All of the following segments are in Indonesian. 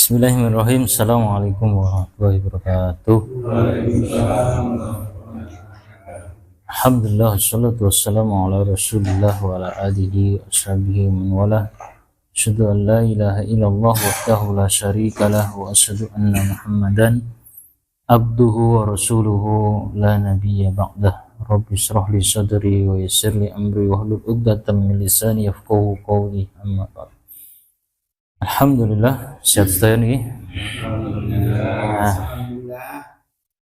Bismillahirrahmanirrahim. Assalamualaikum warahmatullahi wabarakatuh. Alhamdulillah, wassalatu wassalamu ala rasulillah wa ala alihi wa ashabihi man wala. Asyhadu an la ilaha illallah wahdahu la syarika lah wa asyhadu anna Muhammadan abduhu wa rasuluhu la nabiyya ba'dah. Rabbi shrah li sadri wa yassir li amri wahlul 'uqdatam min lisani yafqahu qawli. Amma ba'd. Alhamdulillah, sehat saya nih.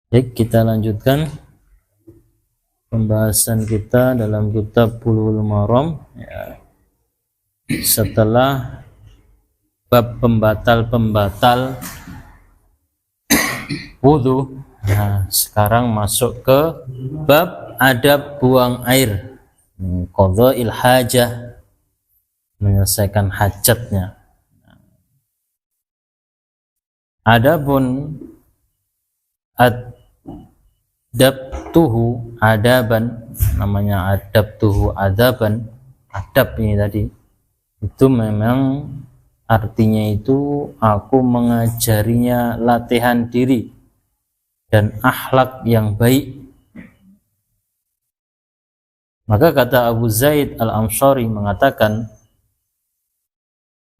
Baik, kita lanjutkan pembahasan kita dalam kitab Bulughul Maram ya. Setelah bab pembatal-pembatal wudu, nah sekarang masuk ke bab adab buang air, qadha'il hajah, menyelesaikan hajatnya. Adapun adabtuhu adaban, namanya adabtuhu adaban, adab ini tadi itu memang artinya itu aku mengajarinya latihan diri dan akhlak yang baik. Maka kata Abu Zaid Al-Amsyari mengatakan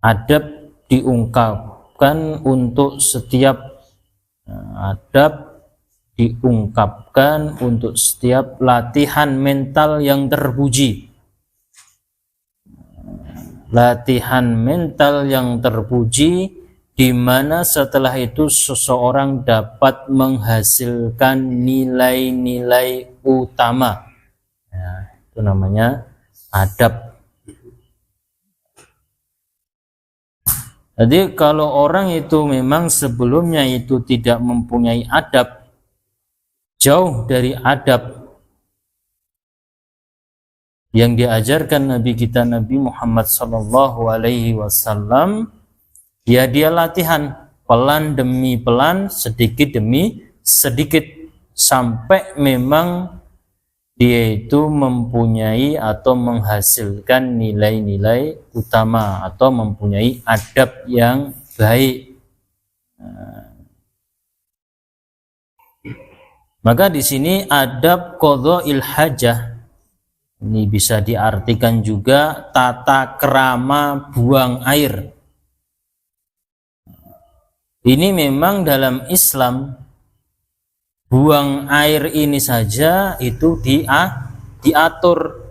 adab diungkapkan untuk setiap latihan mental yang terpuji. Latihan mental yang terpuji di mana setelah itu seseorang dapat menghasilkan nilai-nilai utama. Ya, itu namanya adab. Jadi kalau orang itu memang sebelumnya itu tidak mempunyai adab, jauh dari adab yang diajarkan Nabi kita Nabi Muhammad SAW, ya dia latihan pelan demi pelan, sedikit demi sedikit, sampai memang dia itu mempunyai atau menghasilkan nilai-nilai utama atau mempunyai adab yang baik. Maka di sini adab qadha'il hajah ini bisa diartikan juga tata krama buang air. Ini memang dalam Islam buang air ini saja itu diatur,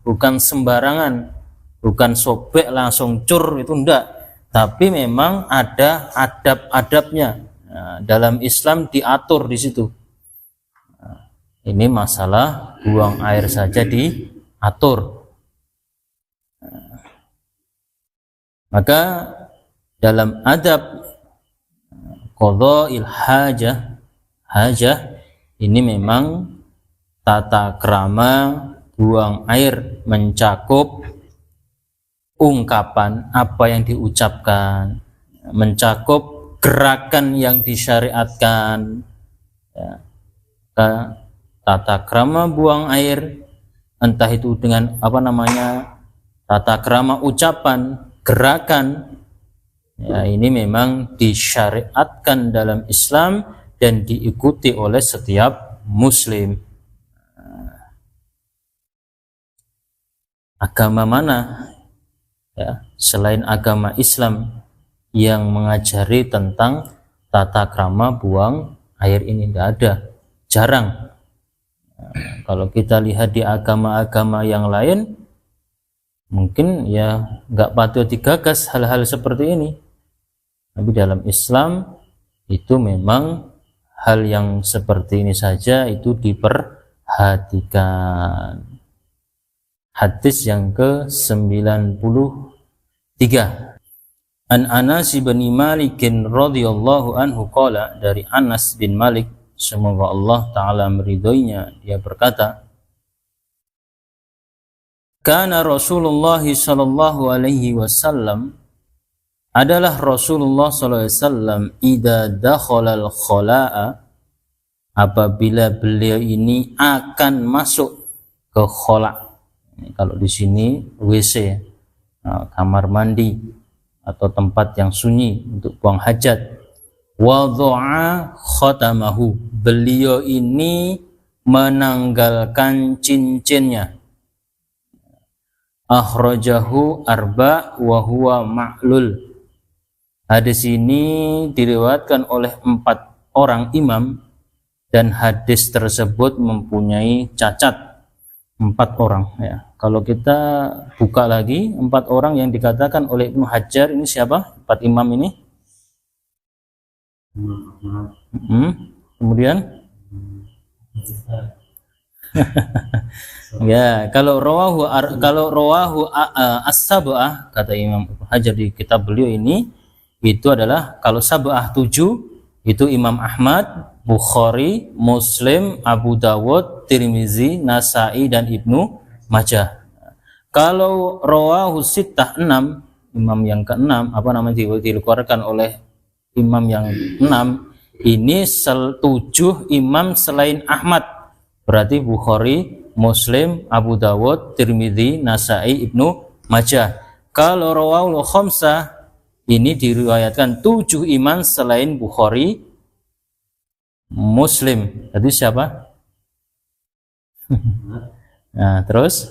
bukan sembarangan, bukan sobek langsung cur, itu enggak, tapi memang ada adab-adabnya. Nah, dalam Islam diatur di situ. Nah, ini masalah buang air saja diatur. Nah, maka dalam adab qadha'il hajah ini memang tata krama buang air mencakup ungkapan apa yang diucapkan, mencakup gerakan yang disyariatkan. Ya. Tata krama buang air entah itu dengan tata krama ucapan, gerakan, ya ini memang disyariatkan dalam Islam dan diikuti oleh setiap muslim. Agama mana ya selain agama Islam yang mengajari tentang tata krama buang air ini? Tidak ada, jarang. Kalau kita lihat di agama-agama yang lain, mungkin ya nggak patut digagas hal-hal seperti ini. Tapi dalam Islam itu memang hal yang seperti ini saja itu diperhatikan. Hadis yang ke-93. An Anas bin Malik radhiyallahu anhu qala, dari Anas bin Malik semoga Allah taala meridhoinya, dia berkata, kana Rasulullah sallallahu alaihi wasallam, adalah Rasulullah SAW idza dakhalal khala'a, apabila beliau ini akan masuk ke khala'. Kalau di sini WC, kamar mandi atau tempat yang sunyi untuk buang hajat. Wadha'a khatamahu, beliau ini menanggalkan cincinnya. Akhrajahu arba wa huwa ma'lul. Hadis ini diriwayatkan oleh 4 orang imam dan hadis tersebut mempunyai cacat. 4 orang ya. Kalau kita buka lagi 4 orang yang dikatakan oleh Ibnu Hajar ini siapa? 4 imam ini? Kemudian ya, kalau rawahu as-sab'ah, kata Imam Ibnu Hajar di kitab beliau ini, itu adalah kalau sab'ah 7 itu Imam Ahmad, Bukhari, Muslim, Abu Dawud, Tirmizi, Nasa'i dan Ibnu Majah. Kalau rawahu sittah 6, imam yang ke-6 dikeluarkan oleh imam yang 6, ini 7 imam selain Ahmad, berarti Bukhari, Muslim, Abu Dawud, Tirmidzi, Nasa'i, Ibnu Majah. Kalau rawahul khamsah, ini diriwayatkan 7 imam selain Bukhari, Muslim. Jadi siapa? Nah, terus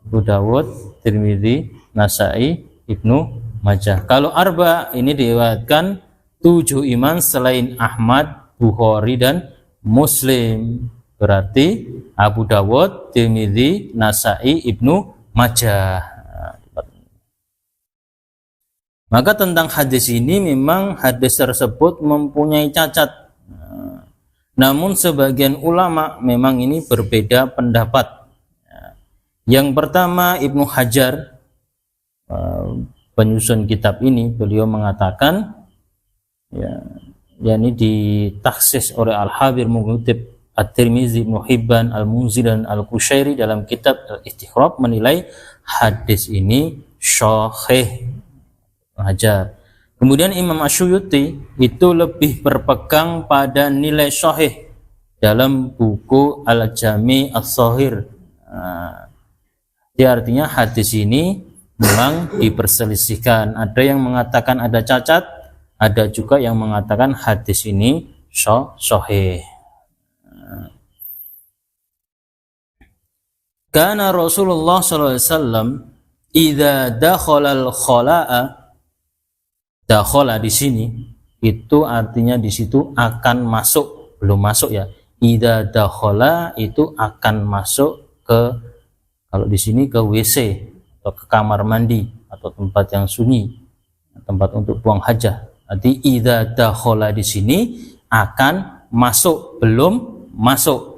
Abu Dawud, Tirmidzi, Nasa'i, Ibnu Majah. Kalau arba ini diriwayatkan 7 imam selain Ahmad, Bukhari dan Muslim. Berarti Abu Dawud, Tirmidzi, Nasa'i, Ibnu Majah. Maka tentang hadis ini memang hadis tersebut mempunyai cacat. Namun sebagian ulama memang ini berbeda pendapat. Yang pertama Ibnu Hajar, penyusun kitab ini, beliau mengatakan yakni ditaksis oleh Al-Habir mengutip At-Tirmizi, Ibnu Hibban, Al-Munzir dan Al-Qushairi dalam kitab Al-Istikhraj menilai hadis ini sahih. Hajar. Kemudian Imam Asyuyuti itu lebih berpegang pada nilai sahih dalam buku Al-Jami' As-Shahir. Artinya hadis ini memang diperselisihkan. Ada yang mengatakan ada cacat, ada juga yang mengatakan hadis ini sahih. Karena Rasulullah SAW idza dakhala al-khala'a, dakhala di sini itu artinya di situ akan masuk, belum masuk ya. Idza dakhala itu akan masuk ke, kalau di sini ke WC atau ke kamar mandi atau tempat yang sunyi, tempat untuk buang hajat. Arti idza dakhala di sini akan masuk, belum masuk.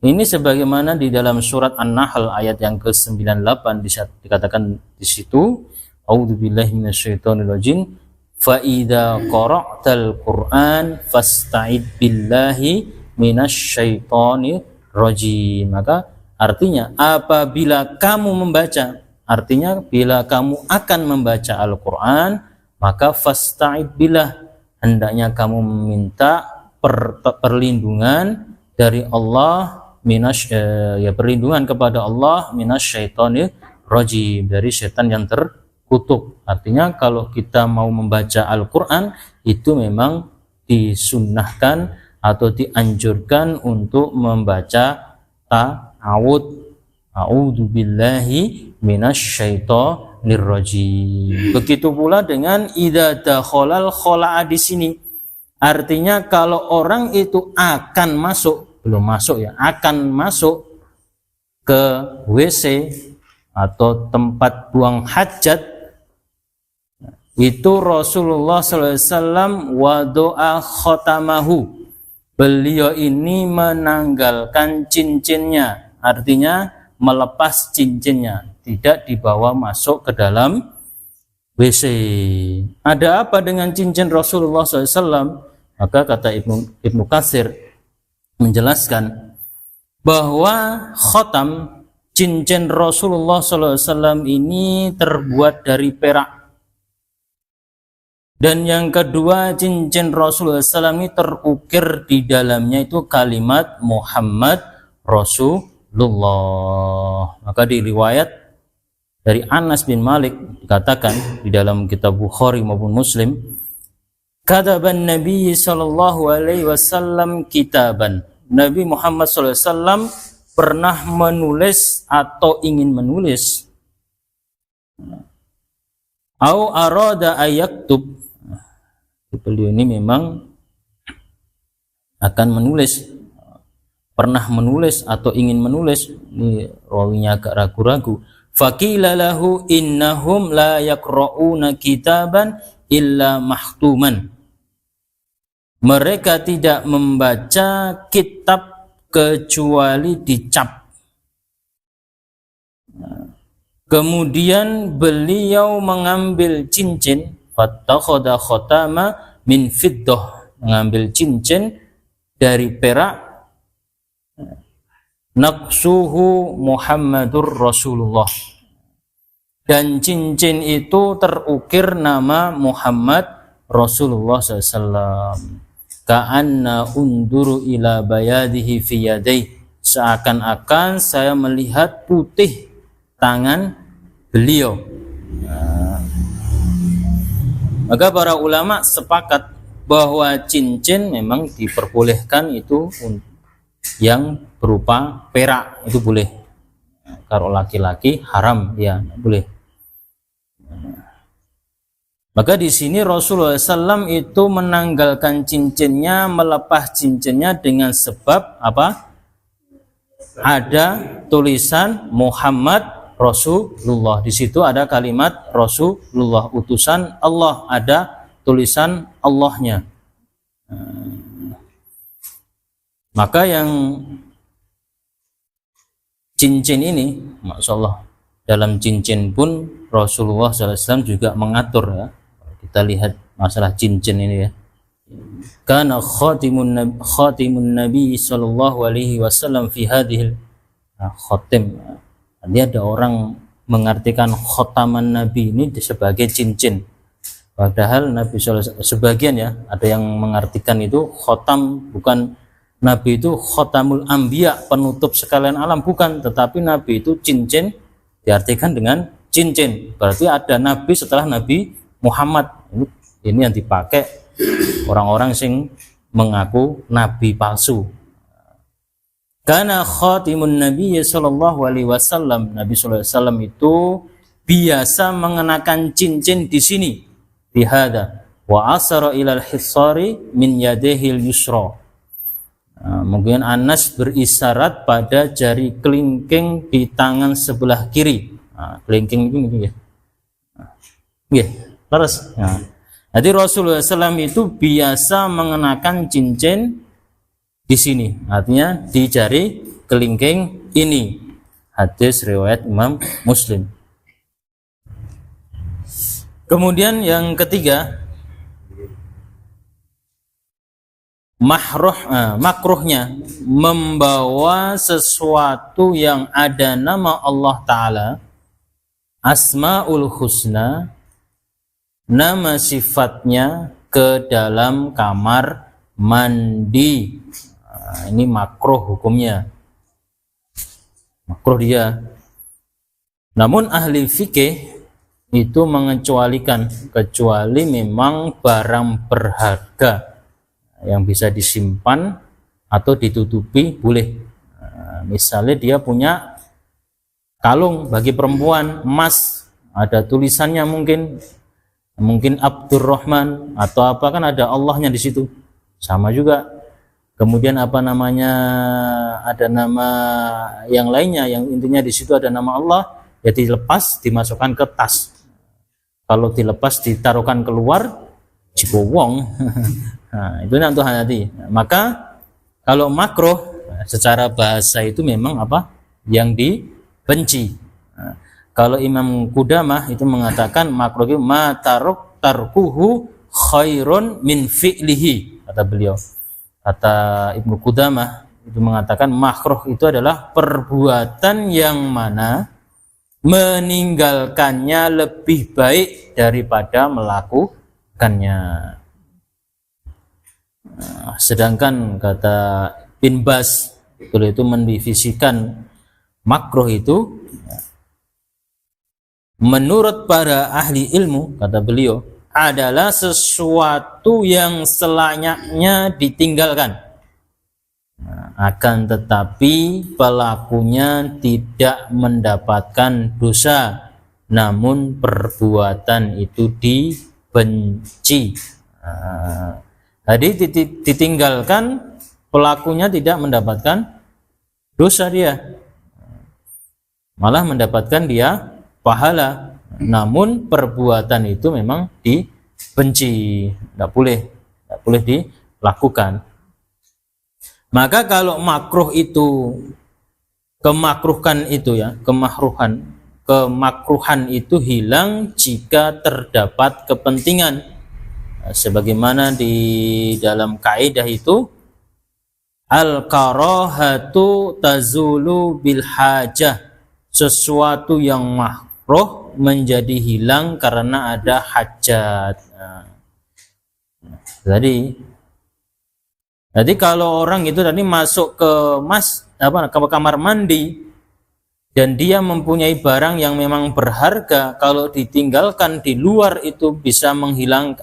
Ini sebagaimana di dalam surat An-Nahl ayat yang ke-98 dikatakan di situ, A'udzubillahi minasyaitonirrajim, fa idza qara'tal Qur'an fasta'id billahi minasyaitonir rajim. Maka artinya apabila kamu membaca, artinya bila kamu akan membaca Al-Qur'an, maka fasta'id billah, hendaknya kamu meminta perlindungan dari Allah, perlindungan kepada Allah minasyaitonir rajim, dari setan yang terkutuk. Artinya kalau kita mau membaca Al-Qur'an itu memang disunnahkan atau dianjurkan untuk membaca ta'awud, a'udzubillahi minasyaitonir rajim. Begitu pula dengan idza dakhalal khala'a di sini. Artinya kalau orang itu akan masuk, belum masuk ya, akan masuk ke WC atau tempat buang hajat, itu Rasulullah SAW wado'a khotamahu, beliau ini menanggalkan cincinnya, artinya melepas cincinnya, tidak dibawa masuk ke dalam WC. Ada apa dengan cincin Rasulullah SAW? Maka kata Ibnu Katsir menjelaskan bahwa khotam, cincin Rasulullah SAW ini terbuat dari perak. Dan yang kedua, cincin Rasulullah SAW ini terukir di dalamnya itu kalimat Muhammad Rasulullah. Maka di riwayat dari Anas bin Malik dikatakan di dalam kitab Bukhari maupun Muslim, kataban Nabi sallallahu alaihi wasallam kitaban. Nabi Muhammad sallallahu alaihi wasallam pernah menulis atau ingin menulis. Au arada ayaktub. Beliau ini memang akan menulis, pernah menulis atau ingin menulis. Ini rawinya agak ragu-ragu. Faqila lahu innahum la yaqra'una kitaban illa mahtuman. Mereka tidak membaca kitab kecuali dicap. Kemudian beliau mengambil cincin, fattakhadha khatama min fiddah, mengambil cincin dari perak, naqsuhu Muhammadur Rasulullah, dan cincin itu terukir nama Muhammad Rasulullah SAW. Ka'anna unduru ila bayadihi fi yadayhi, seakan-akan saya melihat putih tangan beliau. Maka para ulama sepakat bahwa cincin memang diperbolehkan itu yang berupa perak, itu boleh. Kalau laki-laki haram, ya boleh. Maka di sini Rasulullah SAW itu menanggalkan cincinnya, melepas cincinnya dengan sebab apa? Ada tulisan Muhammad Rasulullah. Di situ ada kalimat Rasulullah, utusan Allah, ada tulisan Allahnya. Maka yang cincin ini, Masya Allah, dalam cincin pun Rasulullah SAW juga mengatur, ya. Kita lihat masalah cincin ini, ya. Kana khatimun Nabi sallallahu alaihi wasallam fi hadhil khatim. Dia ada orang mengartikan khataman Nabi ini sebagai cincin. Padahal Nabi sallallahu sebagian, ya, ada yang mengartikan itu khatam, bukan Nabi itu khatamul anbiya, penutup sekalian alam, bukan, tetapi Nabi itu cincin diartikan dengan cincin. Berarti ada Nabi setelah Nabi Muhammad. Ini yang dipakai orang-orang sing mengaku nabi palsu. Karena khatimun Nabi sallallahu alaihi wasallam, Nabi sallallahu alaihi wasallam itu biasa mengenakan cincin di sini, di hada, wa asara ilal hisari min yadihil yusra. Mungkin Anas berisyarat pada jari kelingking di tangan sebelah kiri. Kelingking ini, ya. Ya, terus. Jadi Rasulullah SAW itu biasa mengenakan cincin di sini, artinya di jari kelingking ini. Hadis riwayat Imam Muslim. Kemudian yang ketiga, makruhnya membawa sesuatu yang ada nama Allah Ta'ala, Asmaul Husna, nama sifatnya, ke dalam kamar mandi. Ini makruh hukumnya, makruh dia. Namun ahli fikih itu mengecualikan, kecuali memang barang berharga yang bisa disimpan atau ditutupi, boleh. Misalnya dia punya kalung bagi perempuan emas, ada tulisannya, mungkin Abdurrahman atau apa, kan ada Allahnya di situ, sama juga. Kemudian apa namanya, ada nama yang lainnya yang intinya di situ ada nama Allah, ya dilepas, dimasukkan ke tas. Kalau dilepas ditaruhkan keluar, jibowong. Nah, itu untuk hati. Maka kalau makruh secara bahasa itu memang apa yang dibenci. Nah, kalau Imam Qudamah itu mengatakan makruh itu ma tarkuhu khairun min fi'lihi, kata beliau. Kata Ibnu Qudamah itu mengatakan makruh itu adalah perbuatan yang mana meninggalkannya lebih baik daripada melakukannya. Nah, sedangkan kata Bin Bas itu mendivisikan makruh itu menurut para ahli ilmu, kata beliau, adalah sesuatu yang selayaknya ditinggalkan. Nah, akan tetapi pelakunya tidak mendapatkan dosa, namun perbuatan itu dibenci. Jadi ditinggalkan, pelakunya tidak mendapatkan dosa dia, malah mendapatkan dia pahala, namun perbuatan itu memang dibenci, tidak boleh dilakukan. Maka kalau makruh itu, kemakruhan itu ya, kemakruhan itu hilang jika terdapat kepentingan. Sebagaimana di dalam kaidah itu, al-karahatu tazulu bil hajah, sesuatu yang makruh menjadi hilang karena ada hajat. Jadi kalau orang itu tadi masuk ke kamar mandi dan dia mempunyai barang yang memang berharga, kalau ditinggalkan di luar itu bisa menghilang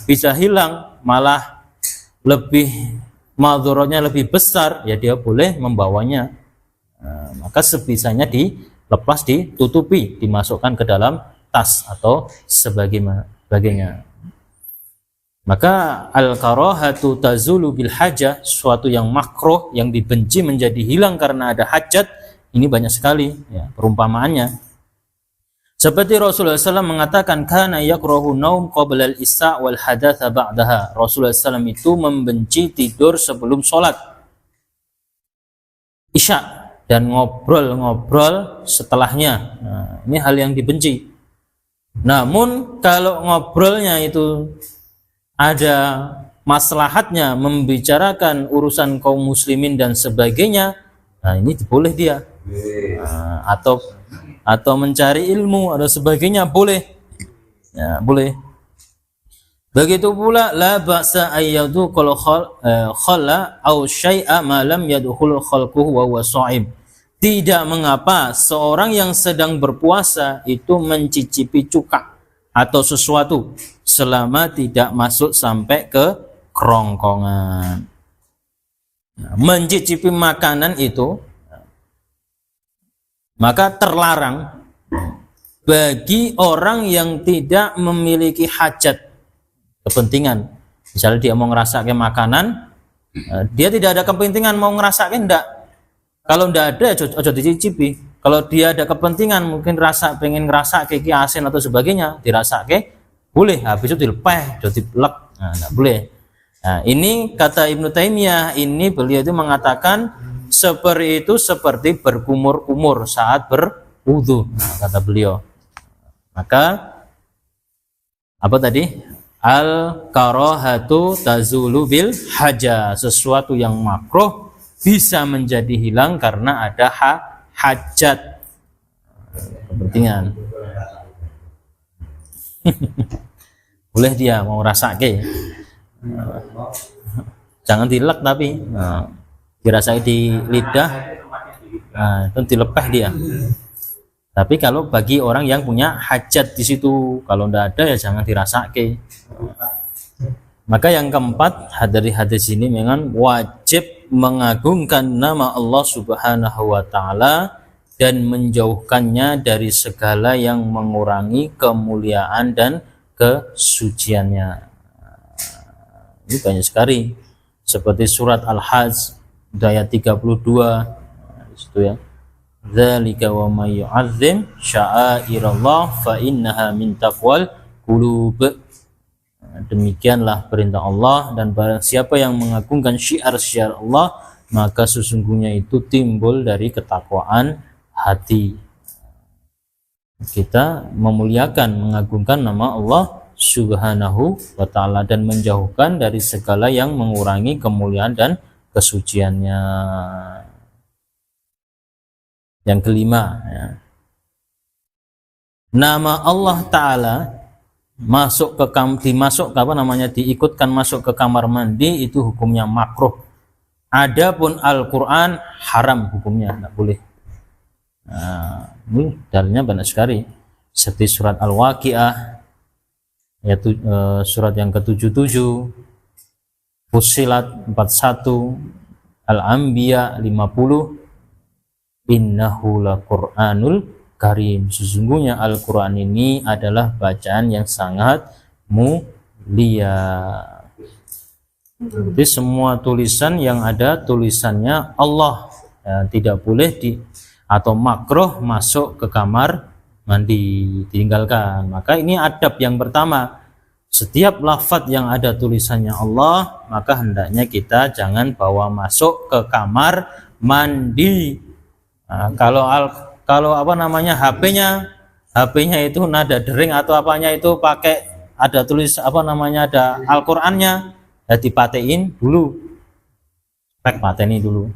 bisa hilang, malah lebih madharatnya lebih besar, ya dia boleh membawanya. Maka sebisanya dilepas, ditutupi, dimasukkan ke dalam tas atau sebagainya. Maka al-karahatu tazulu bil hajah, suatu yang makruh yang dibenci menjadi hilang karena ada hajat. Ini banyak sekali ya perumpamaannya. Seperti Rasulullah SAW mengatakan, kana yakrahu naum qabla al-isya' wal hadatsa ba'daha. Rasulullah SAW itu membenci tidur sebelum sholat isya dan ngobrol-ngobrol setelahnya. Nah, ini hal yang dibenci. Namun kalau ngobrolnya itu ada maslahatnya, membicarakan urusan kaum muslimin dan sebagainya, nah ini boleh dia. Atau mencari ilmu atau sebagainya, boleh. Ya, boleh. Begitu pula la ba'sa ayyadu qala khalla aw syai'a ma lam yadkhul khalquhu wa huwa sha'im. Tidak mengapa seorang yang sedang berpuasa itu mencicipi cuka atau sesuatu selama tidak masuk sampai ke kerongkongan. Mencicipi makanan itu maka terlarang bagi orang yang tidak memiliki hajat, kepentingan. Misalnya dia mau ngerasakan makanan, dia tidak ada kepentingan mau ngerasakan, enggak. Kalau enggak ada, ojo dicicipi. Kalau dia ada kepentingan, mungkin pengen ngerasa keki asin atau sebagainya, dirasake, boleh. Habis itu dilepeh, jadi pelek, enggak boleh. Nah, ini kata Ibnu Taimiyah, ini beliau itu mengatakan seperti itu seperti berkumur-kumur saat berwudu, kata beliau. Maka apa tadi? Al-karahatu tazulu bil haja, sesuatu yang makruh bisa menjadi hilang karena ada hajat, kepentingan. Boleh dia mau rasake, jangan dilek tapi dirasai di lidah, itu dilepeh dia. Tapi kalau bagi orang yang punya hajat di situ, kalau tidak ada ya jangan dirasake. Maka yang keempat dari hadis ini memang wajib mengagungkan nama Allah Subhanahu wa Ta'ala dan menjauhkannya dari segala yang mengurangi kemuliaan dan kesuciannya. Ini banyak sekali, seperti surat Al-Hajj ayat 32 itu ya. Dzalika wa may yu'azzim sya'airallah fa innaha min taqwal qulub. Demikianlah perintah Allah, dan barang siapa yang mengagungkan syiar-syiar Allah, maka sesungguhnya itu timbul dari ketakwaan hati. Kita memuliakan, mengagungkan nama Allah Subhanahu wa Ta'ala dan menjauhkan dari segala yang mengurangi kemuliaan dan kesuciannya. Yang kelima ya. Nama Allah Ta'ala diikutkan masuk ke kamar mandi itu hukumnya makruh. Adapun Al-Quran haram hukumnya, tidak boleh. Nah, ini dalilnya banyak sekali. Seperti surat Al-Waqiah, yaitu surat yang ke-77, Fussilat 41, Al-Anbiya 50, Innahu laqur'anul karim. Sesungguhnya Al-Quran ini adalah bacaan yang sangat mulia. Jadi semua tulisan yang ada tulisannya Allah, ya, tidak boleh atau makruh masuk ke kamar mandi, ditinggalkan. Maka ini adab yang pertama. Setiap lafaz yang ada tulisannya Allah, maka hendaknya kita jangan bawa masuk ke kamar mandi. Nah, kalau apa namanya HP-nya itu nada dering atau apanya itu pakai ada tulis apa namanya ada Al-Qur'annya, ya dipatein dulu. Pek pateni dulu.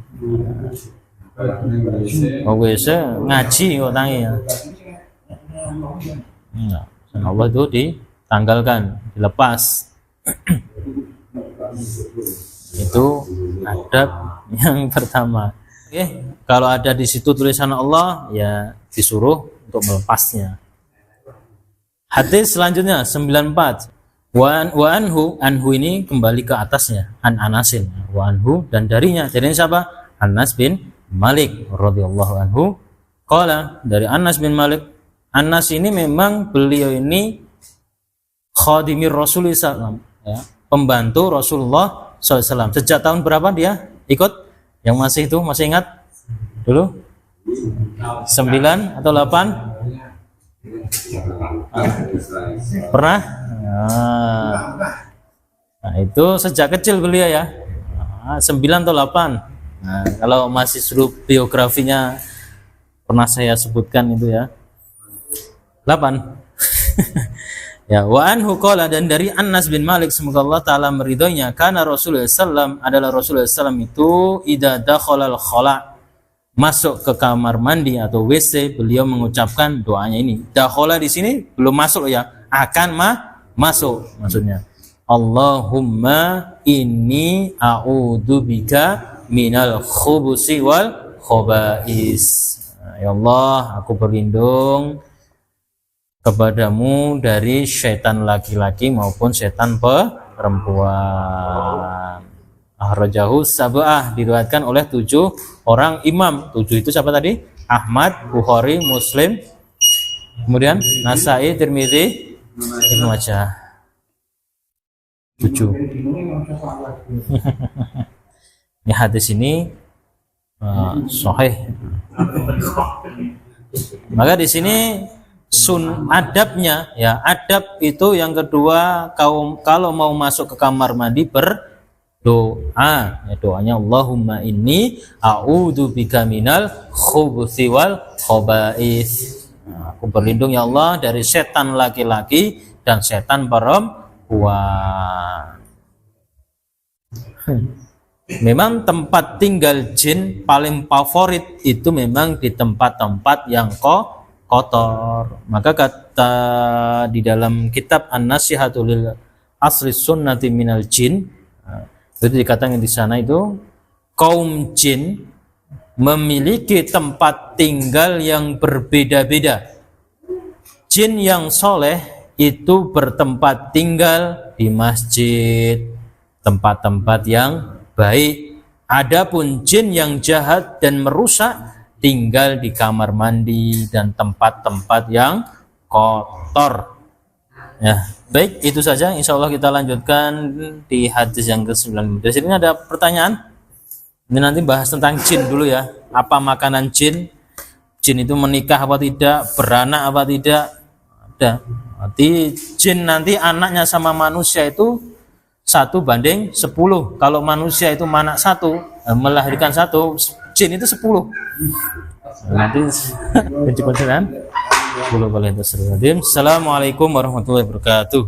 Oh wes ngaji kok tangi ya. Nah, Allah itu ditanggalkan, dilepas. Itu adab yang pertama. Oke, kalau ada di situ tulisan Allah, ya disuruh untuk melepasnya. Hadis selanjutnya 94. Wa anhu ini kembali ke atasnya, an Anasin. Wa anhu dan darinya siapa? Anas bin Malik radhiyallahu anhu. Qala, dari Anas bin Malik. Anas ini memang beliau ini khadimir Rasulullah SAW, ya, pembantu Rasulullah SAW. Sejak tahun berapa dia ikut? Yang masih itu, masih ingat? Dulu? 9 atau 8? Pernah? Nah, itu sejak kecil beliau ya. 9 atau 8. Nah, kalau masih suruh biografinya pernah saya sebutkan itu ya. 8. Ya, wa anhu qala, dan dari Anas bin Malik semoga Allah taala meridhoinya, karena Rasulullah sallam adalah Rasulullah sallam itu idza dakhalal khala, masuk ke kamar mandi atau WC, beliau mengucapkan doanya ini. Dakhala di sini belum masuk ya, akan masuk maksudnya. Allahumma inni a'udzubika minal khubusi wal khaba'is. Ya Allah, aku berlindung kepadamu dari syaitan laki-laki maupun syaitan perempuan. Akhrajahu sab'ah, diriwayatkan oleh 7 orang imam. 7 itu siapa tadi? Ahmad, Bukhari, Muslim, kemudian Nasai, Tirmidzi, Ibnu Majah. 7. Ini hadis ini sahih. Maka di sini adabnya ya, adab itu yang kedua, kalau mau masuk ke kamar mandi berdoa, ya, doanya Allahumma inni a'udzubika minal khubuthi wal khaba'is. Nah, aku berlindung ya Allah dari setan laki-laki dan setan perempuan. Memang tempat tinggal jin paling favorit itu memang di tempat-tempat yang kotor. Maka kata di dalam kitab An-Nasihatu lil Asri Sunnati minal Jin, itu dikatakan di sana itu kaum jin memiliki tempat tinggal yang berbeda-beda. Jin yang soleh itu bertempat tinggal di masjid, tempat-tempat yang baik. Adapun jin yang jahat dan merusak tinggal di kamar mandi dan tempat-tempat yang kotor. Ya, baik, itu saja. Insya Allah kita lanjutkan di hadis yang ke-9. Di sini ada pertanyaan. Ini nanti bahas tentang jin dulu ya. Apa makanan jin? Jin itu menikah apa tidak? Beranak apa tidak? Ada. Nanti jin nanti anaknya sama manusia itu 1:10. Kalau manusia itu anak 1, melahirkan 1, jin itu 10. Nanti penjelasan 10 boleh terserah. Assalamualaikum warahmatullahi wabarakatuh.